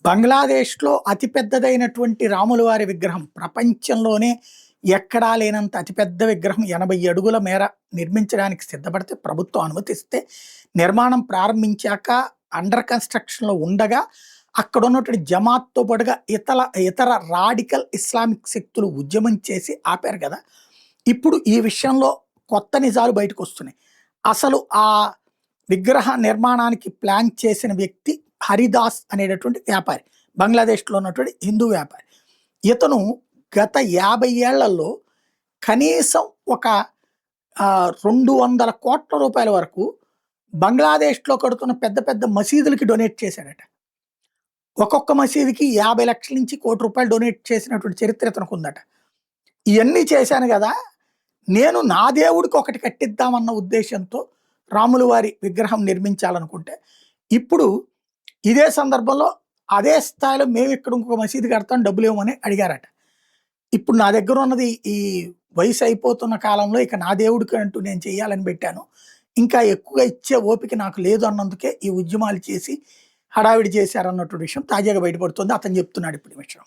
బంగ్లాదేశ్‌లో అతిపెద్దదైనటువంటి రాముల వారి విగ్రహం ప్రపంచంలోనే ఎక్కడా లేనంత అతిపెద్ద విగ్రహం 80 అడుగుల మేర నిర్మించడానికి సిద్ధపడితే ప్రభుత్వం అనుమతిస్తే, నిర్మాణం ప్రారంభించాక అండర్ కన్‌స్ట్రక్షన్‌లో ఉండగా అక్కడున్నటువంటి జమాత్‌తో పాటుగా ఇతర రాడికల్ ఇస్లామిక్ శక్తులు ఉద్యమం చేసి ఆపారు గదా! ఇప్పుడు ఈ విషయంలో కొత్త నిజాలు బయటకొస్తున్నాయి. అసలు ఆ విగ్రహ నిర్మాణానికి ప్లాన్ చేసిన వ్యక్తి హరిదాస్ అనేటటువంటి వ్యాపారి. బంగ్లాదేశ్‌లో ఉన్నటువంటి హిందూ వ్యాపారి. ఇతను గత 50 ఏళ్లలో కనీసం ఒక 200 కోట్ల రూపాయల వరకు బంగ్లాదేశ్‌లో కడుతున్న పెద్ద పెద్ద మసీదులకి డొనేట్ చేశాడట. ఒక్కొక్క మసీదుకి 50 లక్షల నుంచి ₹1 కోటి డొనేట్ చేసినటువంటి చరిత్ర ఇతనుకుందట. ఇయన్నీ చేశాను గదా! నేను నా దేవుడికి ఒకటి కట్టిద్దామన్న ఉద్దేశ్యంతో రాముల వారి విగ్రహం నిర్మించాలనుకుంటే, ఇప్పుడు ఇదే సందర్భంలో అదే స్థాయిలో మేమిక్కడ ఇంకొక మసీదు కడతాం డబ్బులివ్వమని అడిగారట. ఇప్పుడు నా దగ్గర ఉన్నది ఈ వయసు అయిపోతున్న కాలంలో ఇక నా దేవుడికి అంటూ నేను చేయాలని పెట్టాను. ఇంకా ఎక్కువగా ఇచ్చే ఓపిక నాకు లేదు అన్నందుకే ఈ ఉద్యమాలు చేసి హడావిడి చేశారన్నటువంటి విషయం తాజాగా బయటపడుతుంది. అతను చెప్తున్నాడు ఇప్పుడు ఈ విషయం.